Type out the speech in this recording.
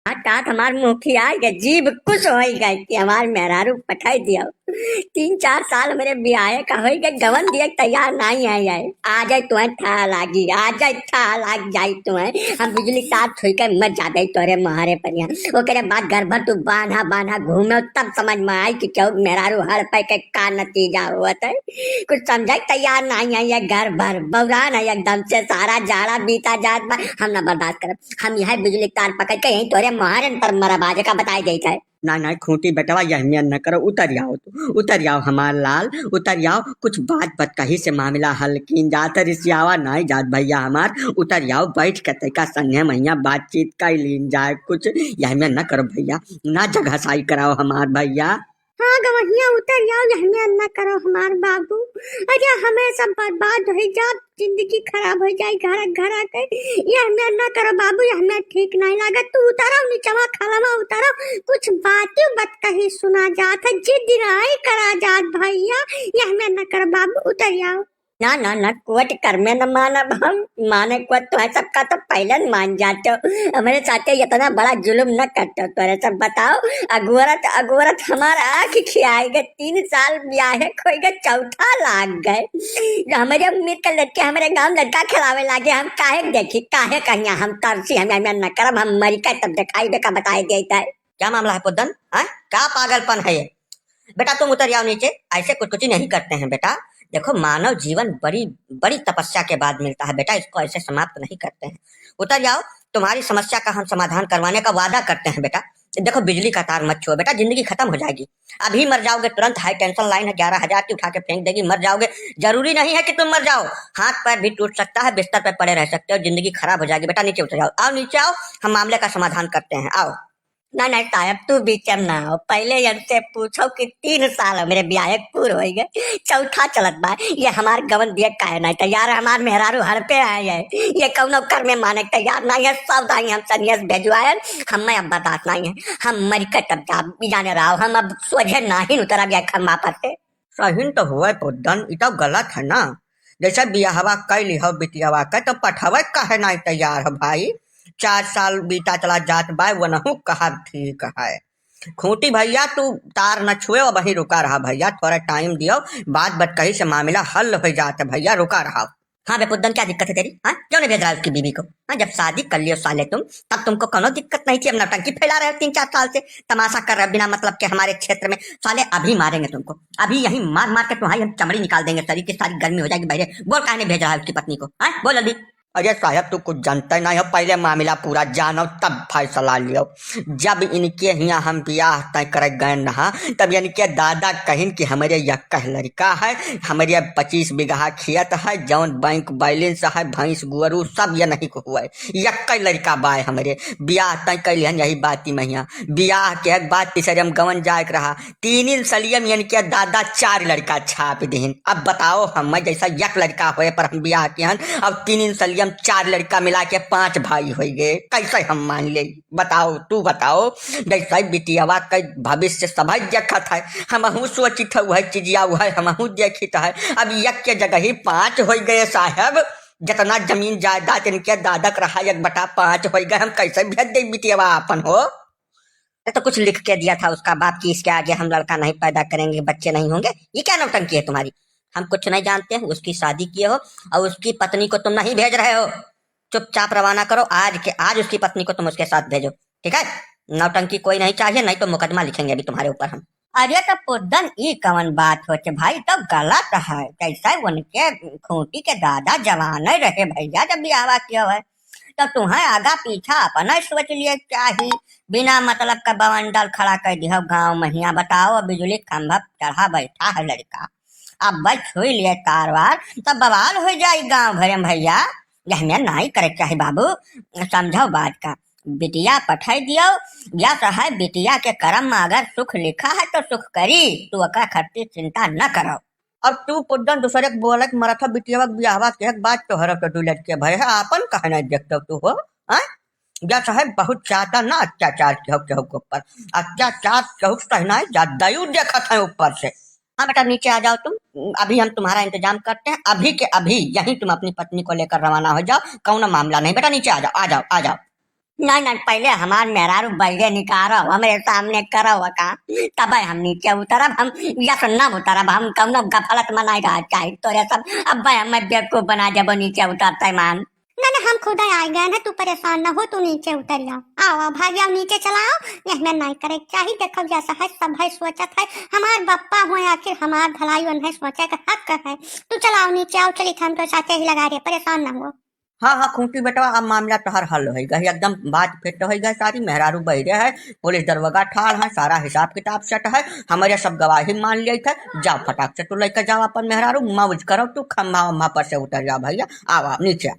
तात हमार मुखिया के जीभ कुछ हो गए कि हमार मेहरारू पठाई दिया। 3-4 साल मेरे ब्याह का हो गए, गवन दिए तैयार नहीं है यार। आ जाए तुम्हें ठा लागी, आ जाए ठा लाग जाए तुम्हें। हम बिजली तार छुई के मत जाते तोरे महारे पर यहाँ। वो करे बाद घर भर तू बांधा बांधा घूमे, तब समझ में आई कि क्यों मेहरारू हड़ पे के का नतीजा हुआ था। कुछ समझे तैयार नहीं है, ये घर भर बौरान है एकदम से। सारा जाड़ा बीता जात बा, हम ना बर्दाश्त करब। हम यहाँ बिजली तार पकड़ के यहीं तोरे महारन पर मरा बाजे का बताई देता है। ना ना खूंटी बेटवा यह न करो, उतर जाओ तू, उतर जाओ हमार लाल, उतर जाओ। कुछ बात बतकही से मामला हल कीन जात रिसियावा नहीं जात भैया हमार। उतर जाओ, बैठ के तैका संगे मैया बातचीत कर लीन जाए। कुछ यह में न करो भैया, ना जगह साई कराओ हमार भैया। हाँ गवहिया उतर जाओ, हमें न करो हमार बाबू। अरे हमें सब बर्बाद हो जा, जिंदगी खराब हो जाए घर घर आके। ये हमें न करो बाबू, ये हमें ठीक नहीं लगा। तू उतारो नीचवा खलमा उतारो। कुछ बातें बत कही सुना जात है, जिद नहीं करा जात भैया। ये हमें न करो बाबू, उतर जाओ। ना ना ना कोट कर में न माना हम माने को तो है सबका तो पहले मान जाते हो। हमारे साथ इतना बड़ा जुल्म न करते हो। तोरे सब बताओ, अगोरत अगोरत हमारा आँख खियाई गए। 3 साल ब्याह खोई गए, चौथा लाग गए। हमारे उम्मीद का लड़के हमारे गांव लड़का खिलावे लागे, हम काहे देखी काहे कहिया हम तरसी। हमें न करब, हम मरी का तब दिखाई बेका बताई देता है। क्या मामला है पुद्दन? क्या पागलपन है ये? बेटा तुम उतर जाओ नीचे, ऐसे कुछ कुछ नहीं करते हैं बेटा। देखो मानव जीवन बड़ी बड़ी तपस्या के बाद मिलता है बेटा, इसको ऐसे समाप्त नहीं करते हैं। उतर जाओ, तुम्हारी समस्या का हम समाधान करवाने का वादा करते हैं बेटा। देखो बिजली का तार मत छुओ बेटा, जिंदगी खत्म हो जाएगी। अभी मर जाओगे तुरंत, हाई टेंशन लाइन है 11,000 की उठा के फेंक देगी, मर जाओगे। जरूरी नहीं है कि तुम मर जाओ, हाथ पैर भी टूट सकता है, बिस्तर पे पड़े रह सकते हो, जिंदगी खराब हो जाएगी बेटा। नीचे उतर जाओ, आओ नीचे आओ, हम मामले का समाधान करते हैं, आओ। ना ना साहब तू बीच में ना हो, पहले इनसे पूछो कि 3 साल मेरे ब्याह पूर हो गए, चौथा चलत बा। ये हमार गवन दिए काहे नहीं तैयार, हमार मेहरारू हर पे आए है। ये कौनो कर में माने तैयार नहीं है। सब दाई हम सनियस भेजवाए, हमें अब बर्दाश्त नहीं है। हम मर के तब जा जाने रहो, हम अब सोझे नहीं उतरा गया खम्बा पर से। सही तो हुआ पुद्दन, ये तो गलत है ना। जैसे बियाहवा कैली हो बिटियावा का, तो पठवा काहे नहीं तैयार हो भाई। 4 साल बीता चला जात बा, वनहु कहा ठीक है। खूंटी भैया तू तार न छुए और वहीं रुका रहा भैया, थोड़ा टाइम दियो, बात बतकही से मामला हल हो जाता भैया, रुका रहा। हाँ बे पुद्दन क्या दिक्कत है तेरी? हाँ क्यों नहीं भेज रहा उसकी बीवी को? हाँ जब शादी कर लियो साले तुम, तब तुमको कोनो दिक्कत नहीं थी। अब नौटंकी फैला रहे हो 3-4 साल से, तमाशा कर रहे हो बिना मतलब के हमारे क्षेत्र में। साले अभी मारेंगे तुमको, अभी यही मार मार के तुम्हारी हम चमड़ी निकाल देंगे, शरीर की सारी गर्मी हो जाएगी। बहरे बोल काहे नहीं भेज रहा है उसकी पत्नी को? हाँ बोल अभी। अरे साहब तू कुछ जानता नहीं हो, पहले मामला पूरा जानो तब फैसला लियो। जब इनके यहाँ हम ब्याह तय कर गए नहा, तब इनके दादा कहिन कि हमारे यक्का लड़का है, हमारे 25 बीघा खेत है, जौन बैंक बैलेंस है, भैंस गुरु सब ये नहीं को हुआ है, यक्का लड़का बाय हमारे ब्याह तय कर लिहन। यही बात महिया ब्याह के एक बात तीसरे हम गवन जाए रहा, 3 सलियम इनके दादा 4 लड़का छाप दीन। अब बताओ हम जैसा एक लड़का हुए पर हम ब्याह के हन, अब 3 सलियम 4 लड़का मिला के 5 भाई हो गए, कैसे हम मान ले? बताओ तू बताओ। जैसे बिटियावा का भविष्य सभी देखत है, हमहू सोचित है चीजिया है, हमहू देखित है। अब एक के जगह ही 5 हो गए साहब। जितना जमीन जायदाद इनके दादक रहा 1/5 हो गए, हम कैसे भेज दे बिटियावा अपन हो? तो कुछ लिख के दिया था उसका बाप की इसके आगे हम लड़का नहीं पैदा करेंगे, बच्चे नहीं होंगे। ये क्या नौटंकी है तुम्हारी? हम कुछ नहीं जानते हैं, उसकी शादी किए हो और उसकी पत्नी को तुम नहीं भेज रहे हो। चुपचाप रवाना करो, आज के आज उसकी पत्नी को तुम उसके साथ भेजो, ठीक है? नौटंकी कोई नहीं चाहिए, नहीं तो मुकदमा लिखेंगे अभी तुम्हारे ऊपर हम। अरे तो पुद्दन ई कवन बात होचे भाई, तो गलत है। कैसा उनके खूंटी के दादा जवान रहे भैया जब ब्याह किया है, तो तुम्हें आगा पीछा अपना सोच लिए चाही। बिना मतलब का बवंडल खड़ा कर दिया गाँव महिया। बताओ बिजली खंभा चढ़ा बैठा है लड़का, अब बस छुई लिए कारवार तब बवाल हो जाए गांव भरे में भैया। हमें नहीं करे चाहे बाबू, समझो बात का। बिटिया पठाई दियो, या तो है बिटिया के कर्म में अगर सुख लिखा है तो सुख करी, तू अका खर्ची चिंता न करो। अब तू पुद्दन दूसरे बोलत मरथा बिटिया ब्याहवा के बात तो हर तो डुलट के भय है, आपन कहे नहीं देखते तू हो? या साहब बहुत ज्यादा ना अत्याचार केहू केहू के ऊपर, अत्याचार केहू सहना है ज्यादा ही देखत है ऊपर से। हाँ बेटा नीचे आ जाओ तुम, अभी हम तुम्हारा इंतजाम करते हैं। अभी के अभी यहीं तुम अपनी पत्नी को लेकर रवाना हो जाओ, कौन मामला नहीं। बेटा नीचे आ जाओ, आ जाओ, आ जाओ। नहीं नहीं, पहले हमार मेहरारू बैगे निकारो हमारे सामने करो का, तब हम नीचे उतरब, हम या सुनना उतरब, हम कौनो गफलत मनाई रहा चाहे तोरे सब। अब हमें बेवकूफ बना जब नीचे उतरते मान। ना ना हम खुद आ गए ना, तू परेशान ना हो, तू नीचे उतर जाओ। आओ आओ भाग जाओ नीचे चलाओ। यह मैं नहीं करे चाहिए, देखो जैसा है सब है सोचत है, हमार बप्पा हुए आखिर हमार भलाई उन्हें सोचे का हक है। तू चलाओ नीचे आओ, चली हम तो साथे ही लगा रहे, परेशान ना हो। हाँ हाँ खूंटी बेटवा, अब मामला तोहर हल हो गई एकदम, बात फिट हो गई सारी, मेहरारू बहरे है, पुलिस दरवाजा ठाल है, सारा हिसाब किताब सेट है, हमारे सब गवाही मान लिया था। जाओ फटाक से तू लेकर जाओ अपन मेहरारू, मौज करो तू, खम्भा वम्भा पर से उतर जाओ भैया, आओ नीचे।